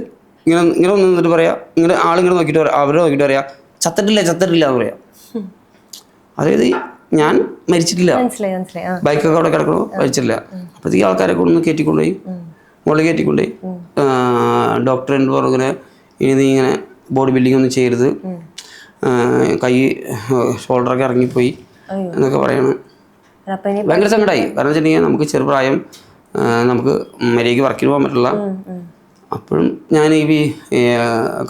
Speaker 1: ഇങ്ങനെ വന്ന് നിന്നിട്ട് പറയാം, ഇങ്ങനെ ആളിങ്ങനെ നോക്കിയിട്ട് പറയാം, അവരെ നോക്കിയിട്ട് പറയാം ചത്തിട്ടില്ല എന്ന് പറയാം. അതായത് ഞാൻ മരിച്ചിട്ടില്ല, ബൈക്കൊക്കെ അവിടെ കിടക്കണോ, മരിച്ചിട്ടില്ല. അപ്പോഴത്തേക്ക് ആൾക്കാരെ കൊണ്ടൊന്ന് കയറ്റിക്കൊണ്ടുപോയി, മുകളിൽ കയറ്റിക്കൊണ്ടുപോയി. ഡോക്ടർ എന്നോട് പറഞ്ഞു, ഇങ്ങനെ ഇനി നീ ഇങ്ങനെ ബോഡി ബിൽഡിംഗ് ഒന്നും ചെയ്യരുത്, കൈ ഷോൾഡറൊക്കെ ഇറങ്ങിപ്പോയി എന്നൊക്കെ പറയണം. ഭയങ്കര സങ്കടമായി. കാരണം വെച്ചിട്ടുണ്ടെങ്കിൽ നമുക്ക് ചെറുപ്രായം, നമുക്ക് മര്യാദയ്ക്ക് വർക്കിന് പോകാൻ പറ്റില്ല. അപ്പോഴും ഞാൻ ഈ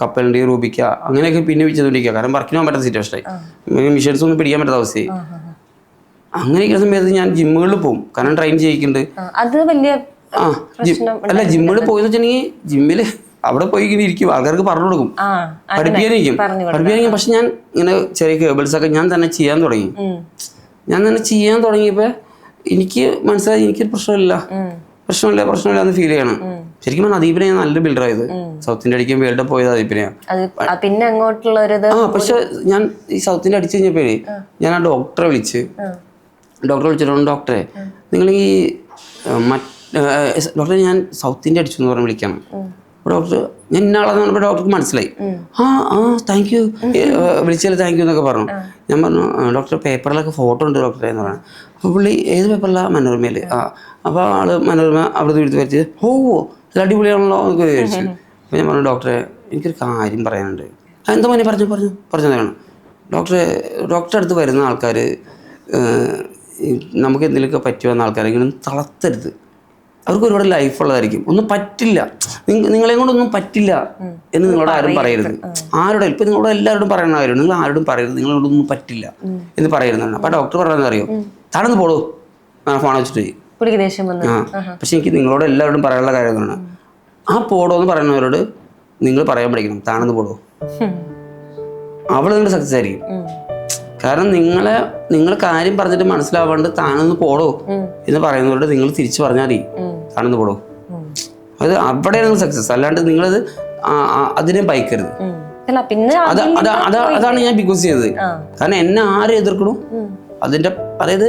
Speaker 1: കപ്പലിൻ്റെ റൂബിക്ക അങ്ങനെയൊക്കെ പിന്നെ വെച്ചുകൊണ്ടിരിക്കുക. കാരണം വർക്കിന് പോകാൻ പറ്റാത്ത സിറ്റുവേഷനായി, മിഷൻസ് ഒന്നും പിടിക്കാൻ പറ്റാത്ത അവസ്ഥയായി. അങ്ങനെയൊക്കെ സമയത്ത് ഞാൻ ജിമ്മുകളിൽ പോകും, കാരണം ട്രെയിൻ ചെയ്യിക്കുന്നുണ്ട്. അല്ല, ജിമ്മുകളിൽ പോയെന്ന് വെച്ചിട്ടുണ്ടെങ്കിൽ ജിമ്മിൽ അവിടെ പോയി ഇങ്ങനെ ഇരിക്കും, ആൾക്കാർക്ക് പറഞ്ഞു കൊടുക്കും, പഠിപ്പിക്കാനിരിക്കും. പക്ഷെ ഞാൻ ഇങ്ങനെ ചെറിയ കേബിൾസൊക്കെ ഞാൻ തന്നെ ചെയ്യാൻ തുടങ്ങി. തുടങ്ങിയപ്പോൾ എനിക്ക് മനസ്സിലായി എനിക്കൊരു പ്രശ്നമില്ല എന്ന് ഫീൽ ചെയ്യണം. ശരിക്കും പറഞ്ഞാൽ അദീപിനെ ഞാൻ നല്ല ബിൽഡറായത്. സൗത്തിന്റെ അടിക്കാൻ വേൾഡ് കപ്പ് പോയത് അദീപിനെയാണ്.
Speaker 2: പിന്നെ അങ്ങോട്ടുള്ള
Speaker 1: പക്ഷെ ഞാൻ ഈ സൗത്തിന്റെ അടിച്ചു കഴിഞ്ഞപ്പോഴേ ഞാൻ ആ ഡോക്ടറെ വിളിച്ചിട്ടുണ്ട്. ഡോക്ടറെ, നിങ്ങൾ ഈ ഡോക്ടറെ ഞാൻ സൗത്തിന്റെ അടിച്ചു എന്ന് പറഞ്ഞ് വിളിക്കണം. ഡോക്ടർ ഞാൻ ഇന്നാളെന്ന് പറഞ്ഞപ്പോൾ ഡോക്ടർക്ക് മനസ്സിലായി. താങ്ക് യു, വിളിച്ചാൽ താങ്ക് യു എന്നൊക്കെ പറഞ്ഞു. ഞാൻ പറഞ്ഞു ഡോക്ടർ പേപ്പറിലൊക്കെ ഫോട്ടോ ഉണ്ട് ഡോക്ടറെ എന്ന് പറഞ്ഞു. അപ്പോൾ പുള്ളി ഏത് പേപ്പറിലാണ്? മനോരമയിൽ. അപ്പോൾ ആള് മനോരമ അവിടെ എടുത്ത് വെച്ച് ഇത് അടിപൊളിയാണല്ലോ എന്നൊക്കെ വിചാരിച്ചു. അപ്പോൾ ഞാൻ പറഞ്ഞു ഡോക്ടറെ എനിക്കൊരു കാര്യം പറയാനുണ്ട്. എന്താ മോനെ പറഞ്ഞതാണ് ഡോക്ടറെ അടുത്ത് വരുന്ന ആൾക്കാർ നമുക്ക് എന്തെങ്കിലുമൊക്കെ പറ്റുമെന്ന ആൾക്കാരെങ്കിലും തളർത്തരുത്. അവർക്ക് ഒരുപാട് ലൈഫുള്ളതായിരിക്കും. ഒന്നും പറ്റില്ല, നിങ്ങളെ കൊണ്ടൊന്നും പറ്റില്ല എന്ന് നിങ്ങളോട് ആരും പറയരുത്. ഇപ്പം നിങ്ങളോട് എല്ലാവരോടും പറയുന്ന കാര്യമാണ്, നിങ്ങൾ ആരോടും പറയരുത് നിങ്ങളോടൊന്നും പറ്റില്ല എന്ന് പറയുന്നതാണ്. അപ്പം ഡോക്ടർ പറയുന്നത് അറിയോ? താഴെന്ന് പോടോ, ഫോൺ വെച്ചിട്ട്. പക്ഷെ എനിക്ക് നിങ്ങളോട് എല്ലാവരോടും പറയാനുള്ള കാര്യം എന്താണ്? ആ പോടോ എന്ന് പറയുന്നവരോട് നിങ്ങൾ പറയാൻ പഠിക്കണം, താണെന്ന് പോടോ. അവിടെ നിങ്ങൾ സക്സസ് ആയിരിക്കും. കാരണം നിങ്ങൾ കാര്യം പറഞ്ഞിട്ട് മനസ്സിലാവാണ്ട് താണെന്ന് പോടോ എന്ന് പറയുന്നവരോട് നിങ്ങൾ തിരിച്ചു പറഞ്ഞാൽ മതി, താണെന്ന് പോടോ. അത് അവിടെയാണ് നിങ്ങൾ സക്സസ്. അല്ലാണ്ട് നിങ്ങളത് അതിനെ ഭയക്കരുത്. അതാണ് ഞാൻ ബിഗ് ബോസ് ചെയ്തത്. കാരണം എന്നെ ആരും എതിർക്കണു അതിന്റെ, അതായത്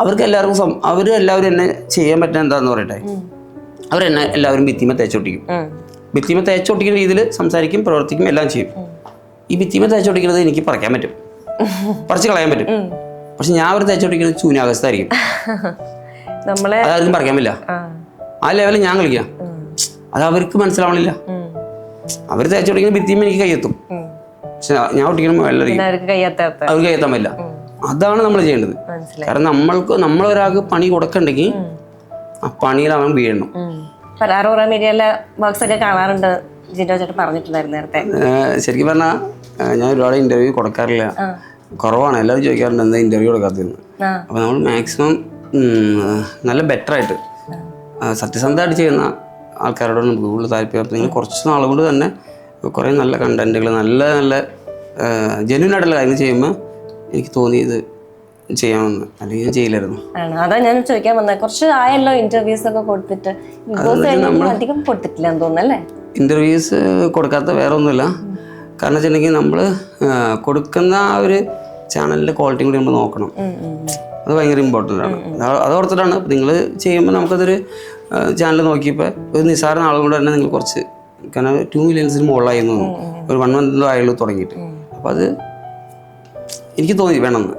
Speaker 1: അവരെല്ലാവരും എന്നെ ചെയ്യാൻ പറ്റുന്ന എന്താന്ന് പറയട്ടെ, അവരെന്നെ എല്ലാവരും ഭിത്തിമ തേച്ചൊട്ടിക്കും. ഭിത്തിമ തേച്ചൊട്ടിക്കുന്ന രീതിയിൽ സംസാരിക്കും, പ്രവർത്തിക്കും, എല്ലാം ചെയ്യും. ഈ ഭിത്തിമ തേച്ചൊട്ടിക്കുന്നത് എനിക്ക് പറിക്കാൻ പറ്റും, പറിച്ച് കളയാൻ പറ്റും. പക്ഷെ ഞാൻ അവർ തേച്ചൊട്ടിക്കുന്നത് ശൂന്യാവസ്ഥയായിരിക്കും, അതാർക്കും പറിക്കാൻ പറ്റില്ല. ആ ലെവലിൽ ഞാൻ കളിക്കാം. അത് അവർക്ക് മനസ്സിലാവണില്ല. അവർ തേച്ചൊട്ടിക്കുന്ന ഭിത്തിമ എനിക്ക് കയ്യെത്തും, പക്ഷെ ഞാൻ ഒട്ടിക്കണം വെള്ളരിക്കും, അവർക്ക് കയ്യെത്താൻ പറ്റില്ല. അതാണ് നമ്മൾ ചെയ്യേണ്ടത്. കാരണം നമ്മളൊരാൾക്ക് പണി കൊടുക്കണ്ടെങ്കിൽ ആ പണിയിൽ അവൻ വീഴണം. ശരിക്കും പറഞ്ഞാൽ ഞാൻ ഒരുപാട് ഇന്റർവ്യൂ കൊടുക്കാറില്ല, കുറവാണ്. എല്ലാവരും ചോദിക്കാറുണ്ട് എന്താ ഇന്റർവ്യൂ കൊടുക്കാത്തതെന്ന്. അപ്പൊ നമ്മൾ മാക്സിമം നല്ല ബെറ്റർ ആയിട്ട് സത്യസന്ധമായിട്ട് ചെയ്യുന്ന ആൾക്കാരോടാണ് നമുക്ക് കൂടുതൽ താല്പര്യം. അപ്പോൾ നിങ്ങൾ കുറച്ച് നാളും കൊണ്ട് തന്നെ കുറേ നല്ല കണ്ടന്റുകൾ, നല്ല നല്ല ജെന്യൂൻ ആയിട്ടുള്ള കാര്യങ്ങൾ ചെയ്യുമ്പോൾ എനിക്ക് തോന്നി ഇത് ചെയ്യാമെന്ന്, അല്ലെങ്കിൽ ഞാൻ ചെയ്യില്ലായിരുന്നു.
Speaker 2: അതാ ഞാൻ ചോദിക്കാൻ വന്നത്. കുറച്ച് ആയല്ലോ ഇന്റർവ്യൂസ് ഒക്കെ കൊടുത്തിട്ട്, അധികം കൊടുത്തിട്ടില്ല എന്ന് തോന്നുന്നല്ലേ?
Speaker 1: ഇന്റർവ്യൂസ് കൊടുക്കാത്ത വേറെ ഒന്നുമില്ല. കാരണം വെച്ചിട്ടുണ്ടെങ്കിൽ നമ്മൾ കൊടുക്കുന്ന ആ ഒരു ചാനലിന്റെ ക്വാളിറ്റി കൂടി നമ്മൾ നോക്കണം. അത് ഭയങ്കര ഇമ്പോർട്ടൻ്റ് ആണ്. അത് ഓർത്തിട്ടാണ് നിങ്ങൾ ചെയ്യുമ്പോൾ നമുക്കതൊരു ചാനൽ നോക്കിയപ്പോൾ ഒരു നിസ്സാര നാളും കൊണ്ട് തന്നെ നിങ്ങൾ കുറച്ച്, കാരണം 2 മില്യൺസിന് മുകളിലായി തോന്നുന്നു, ഒരു 1 മന്ത് ആയുള്ളൂ തുടങ്ങിയിട്ട്. അപ്പോൾ അത് എനിക്ക് തോന്നി വേണമെന്ന്.